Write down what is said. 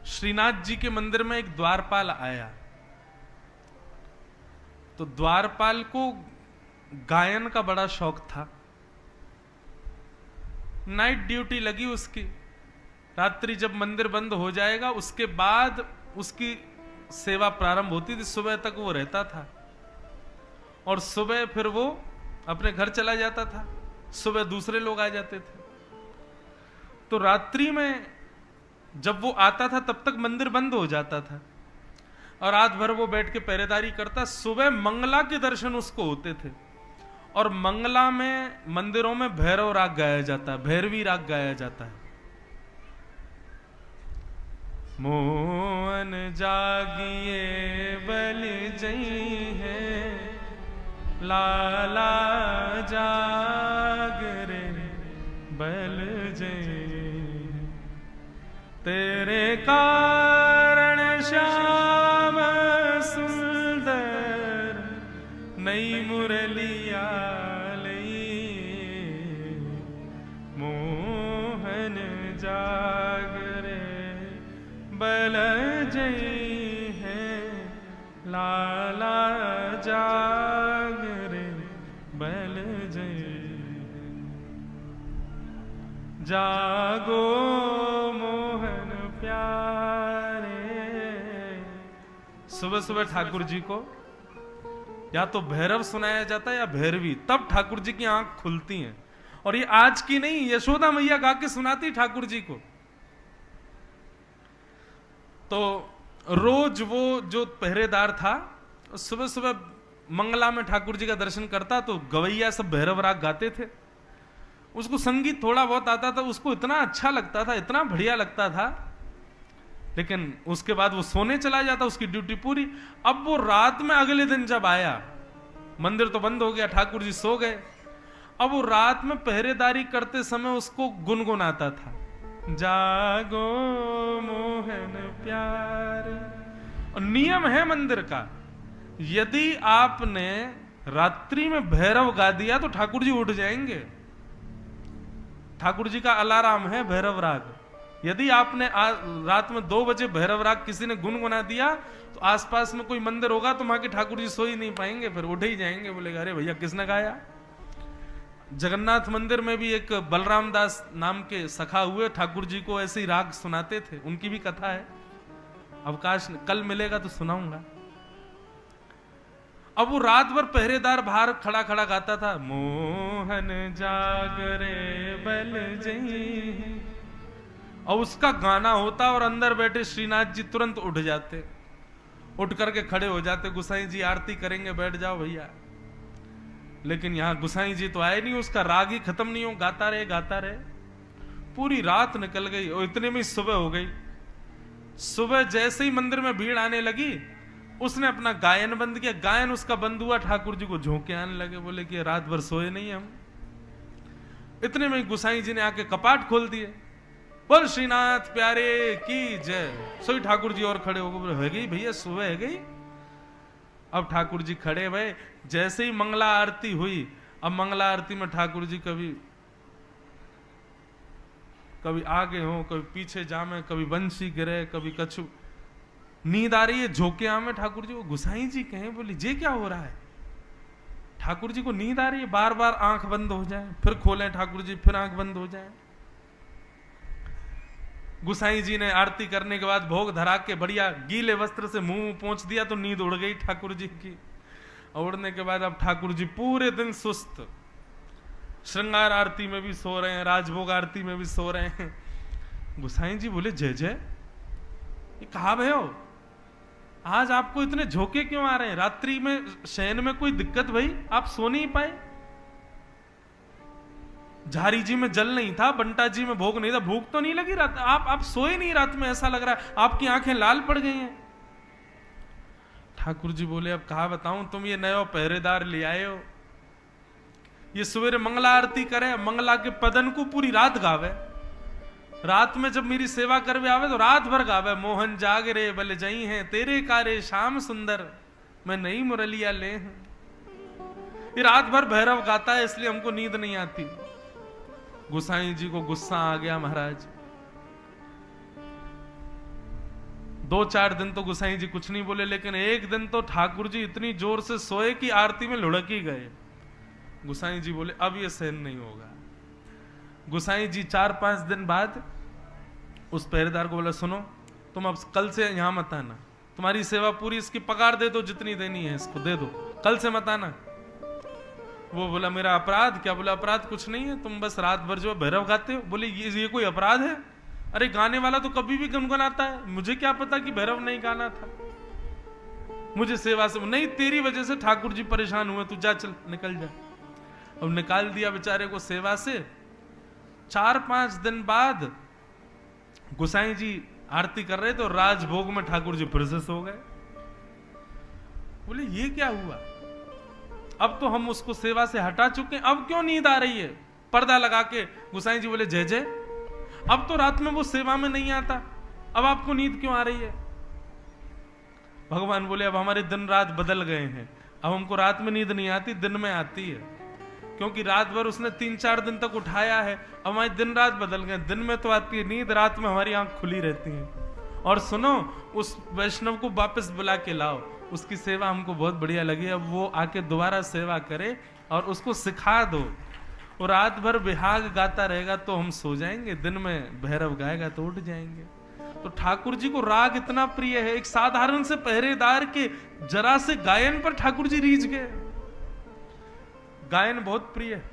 श्रीनाथ जी के मंदिर में एक द्वारपाल आया। तो द्वारपाल को गायन का बड़ा शौक था। नाइट ड्यूटी लगी उसकी। रात्रि जब मंदिर बंद हो जाएगा उसके बाद उसकी सेवा प्रारंभ होती थी। सुबह तक वो रहता था और सुबह फिर वो अपने घर चला जाता था। सुबह दूसरे लोग आ जाते थे। तो रात्रि में जब वो आता था तब तक मंदिर बंद हो जाता था और रात भर वो बैठ के पहरेदारी करता। सुबह मंगला के दर्शन उसको होते थे और मंगला में मंदिरों में भैरव राग गाया जाता है, भैरवी राग गाया जाता है। मोहन जागिए बल जई है, लाला जाग रे बल जई, तेरे कारण श्याम सुंदर नई मुरलिया लई, मोहन जाग रे बल जई है, लाला जाग रे बल जई, जागो मोहन प्यारे। सुबह सुबह ठाकुर जी को या तो भैरव सुनाया जाता है या भैरवी, तब ठाकुर जी की आंख खुलती हैं। और ये आज की नहीं, यशोदा मैया गा के सुनाती ठाकुर जी को। तो रोज वो जो पहरेदार था सुबह सुबह मंगला में ठाकुर जी का दर्शन करता तो गवैया सब भैरव राग गाते थे। उसको संगीत थोड़ा बहुत आता था, उसको इतना अच्छा लगता था, इतना बढ़िया लगता था। लेकिन उसके बाद वो सोने चला जाता, उसकी ड्यूटी पूरी। अब वो रात में अगले दिन जब आया, मंदिर तो बंद हो गया, ठाकुर जी सो गए। अब वो रात में पहरेदारी करते समय उसको गुनगुनाता था, जागो मोहन प्यारे। और नियम है मंदिर का, यदि आपने रात्रि में भैरव गा दिया तो ठाकुर जी उठ जाएंगे। ठाकुर जी का अलार्म है भैरव राग। यदि आपने रात में 2 बजे भैरव राग किसी ने गुनगुना दिया तो आसपास में कोई मंदिर होगा तो वहां के ठाकुर जी सो ही नहीं पाएंगे, फिर उठ ही जाएंगे। बोलेगा अरे भैया किसने गाया। जगन्नाथ मंदिर में भी एक बलराम दास नाम के सखा हुए, ठाकुर जी को ऐसे ही राग सुनाते थे। उनकी भी कथा है, अवकाश कल मिलेगा तो सुनाऊंगा। अब वो रात भर पहरेदार बाहर खड़ा खड़ा गाता था, मोहन जागरे बल जई। और उसका गाना होता और अंदर बैठे श्रीनाथ जी तुरंत उठ जाते, उठ करके खड़े हो जाते, गुसाई जी आरती करेंगे, बैठ जाओ भैया। लेकिन यहां गुसाई जी तो आए नहीं, उसका राग ही खत्म नहीं हो, गाता रहे गाता रहे। पूरी रात निकल गई और इतने में सुबह हो गई। सुबह जैसे ही मंदिर में भीड़ आने लगी, उसने अपना गायन बंद किया। गायन उसका बंद हुआ, ठाकुर जी को झोंके आने लगे। बोले कि रात भर सोए नहीं हम। इतने में गुसाई जी ने आके कपाट खोल दिए। बोल श्रीनाथ प्यारे की जय। सोई ठाकुर जी और खड़े हो गए, है गई भैया, सुबह है गई। अब ठाकुर जी खड़े भये। जैसे ही मंगला आरती हुई, अब मंगला आरती में ठाकुर जी कभी आगे हो, कभी पीछे जामे, कभी बंसी गिरे, कभी कछु। नींद आ रही है, झोंके आमे ठाकुर जी को। गुसाई जी कहें, बोली जे क्या हो रहा है। ठाकुर जी को नींद आ रही है, बार बार आंख बंद हो जाए, फिर खोलें ठाकुर जी, फिर आंख बंद हो जाए। गुसाई जी ने आरती करने के बाद भोग धरा के बढ़िया गीले वस्त्र से मुंह पोंछ दिया तो नींद उड़ गई ठाकुर जी की। उड़ने के बाद अब ठाकुर जी पूरे दिन सुस्त, श्रृंगार आरती में भी सो रहे हैं, राजभोग आरती में भी सो रहे हैं। गुसाई जी बोले जय जय, ये कहा भय हो, आज आपको इतने झोंके क्यों आ रहे हैं। रात्रि में शयन में कोई दिक्कत भाई, आप सो नहीं पाए। झारी जी में जल नहीं था, बंटा जी में भोग नहीं था, भूख तो नहीं लगी रात। आप सोए नहीं रात में, ऐसा लग रहा है आपकी आंखें लाल पड़ गई हैं। ठाकुर जी बोले अब कहा बताऊं, तुम ये नया पहरेदार ले आए हो, ये सवेरे मंगला आरती करे, मंगला के पदन को पूरी रात गावे। रात में जब मेरी सेवा करवे आवे तो रात भर गावे, मोहन जाग रे बल जई हैं, तेरे कारे श्याम सुंदर मैं नई मुरलिया ले हूं। ये रात भर भैरव गाता है, इसलिए हमको नींद नहीं आती। गुसाई जी को गुस्सा आ गया महाराज। 2-4 दिन तो गोसाई जी कुछ नहीं बोले, लेकिन एक दिन तो ठाकुर जी इतनी जोर से सोए कि आरती में लुढ़क ही गए। गोसाई जी बोले अब ये सहन नहीं होगा। गोसाई जी 4-5 दिन बाद उस पहरेदार को बोला, सुनो तुम अब कल से यहां मत आना, तुम्हारी सेवा पूरी, इसकी पगार दे दो जितनी देनी है इसको दे दो, कल से मत आना। वो बोला मेरा अपराध क्या? बोला अपराध कुछ नहीं है, तुम बस रात भर जो भैरव गाते हो। बोले ये कोई अपराध है? अरे गाने वाला तो कभी भी गुनगुनाता है, मुझे क्या पता कि भैरव नहीं गाना था, मुझे सेवा से नहीं, तेरी वजह से ठाकुर जी परेशान हुए, तू जा चल निकल जा। अब निकाल दिया बेचारे को सेवा से। 4-5 दिन बाद गोसाई जी आरती कर रहे थे और राजभोग में ठाकुर जी फिर से सो गए। बोले ये क्या हुआ? अब तो हम उसको सेवा से हटा चुके हैं, अब क्यों नींद आ रही है? पर्दा लगा के गोसाई जी बोले जय जय, अब तो रात में वो सेवा में नहीं आता, अब आपको नींद क्यों आ रही है? भगवान बोले अब हमारे दिन रात बदल गए हैं, अब हमको रात में नींद नहीं आती, दिन में आती है, क्योंकि रात भर उसने 3-4 दिन तक उठाया है, अब हमारे दिन रात बदल गए, दिन में तो आती है नींद, रात में हमारी आंख खुली रहती है। और सुनो उस वैष्णव को वापस बुला के लाओ, उसकी सेवा हमको बहुत बढ़िया लगी, अब वो आके दोबारा सेवा करे और उसको सिखा दो, और रात भर बिहाग गाता रहेगा तो हम सो जाएंगे, दिन में भैरव गाएगा तो उठ जाएंगे। तो ठाकुर जी को राग इतना प्रिय है, एक साधारण से पहरेदार के जरा से गायन पर ठाकुर जी रीझ गए। गायन बहुत प्रिय है।